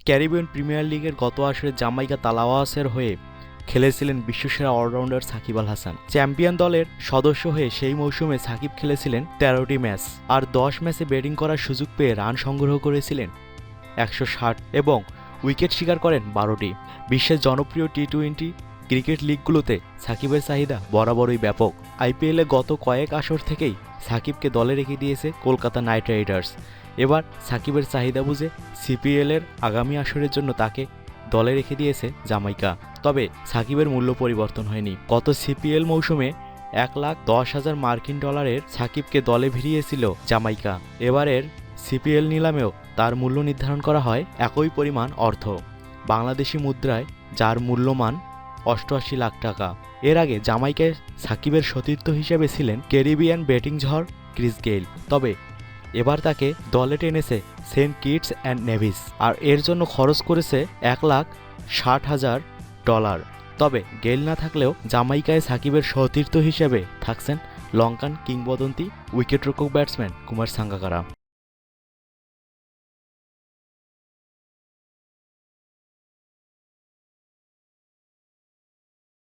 Caribbean premier লিগের গত আসরে জামাইকা তালাওয়াসের হয়ে খেলেছিলেন বিশ্বসেরা অলরাউন্ডার সাকিব আল হাসান। চ্যাম্পিয়ন দলের সদস্য হয়ে সেই মৌসুমে সাকিব খেলেছিলেন ১৩টি ম্যাচ, আর ১০ ম্যাচে ব্যাটিং করার সুযোগ পেয়ে রান সংগ্রহ করেছিলেন ১৬০ এবং উইকেট শিকার করেন ১২টি। বিশ্বের জনপ্রিয় টি-২০ ক্রিকেট লিগগুলোতে সাকিবের চাহিদা বরাবরই ব্যাপক। আইপিএলে গত কয়েক আসর থেকেই সাকিবকে দলে রেখে দিয়েছে কলকাতা নাইট রাইডার্স। এবার সাকিবের চাহিদা বুঝে সিপিএলের আগামী আসরের জন্য তাকে দলে রেখে দিয়েছে জামাইকা। তবে সাকিবের মূল্য পরিবর্তন হয়নি। গত সিপিএল মৌসুমে $১,১০,০০০ মার্কিন সাকিবকে দলে ভিড়িয়েছিল জামাইকা। এবারের সিপিএল নিলামেও তার মূল্য নির্ধারণ করা হয় একই পরিমাণ অর্থ, বাংলাদেশি মুদ্রায়, যার মূল্যমান $৮৮ লাখ। এর আগে জামাইকায় সাকিবের সতীর্থ হিসেবে ছিলেন ক্যারিবিয়ান ব্যাটিং ঝড় ক্রিস গেইল। তবে এবার তাকে দলে টেনেছে সেন্ট কিটস অ্যান্ড নেভিস, আর এর জন্য খরচ করেছে $১,৬০,০০০। তবে গেইল না থাকলেও জামাইকায় সাকিবের সতীর্থ হিসেবে থাকছেন লঙ্কান কিংবদন্তি উইকেটরক্ষক ব্যাটসম্যান কুমার সাঙ্গাকারা।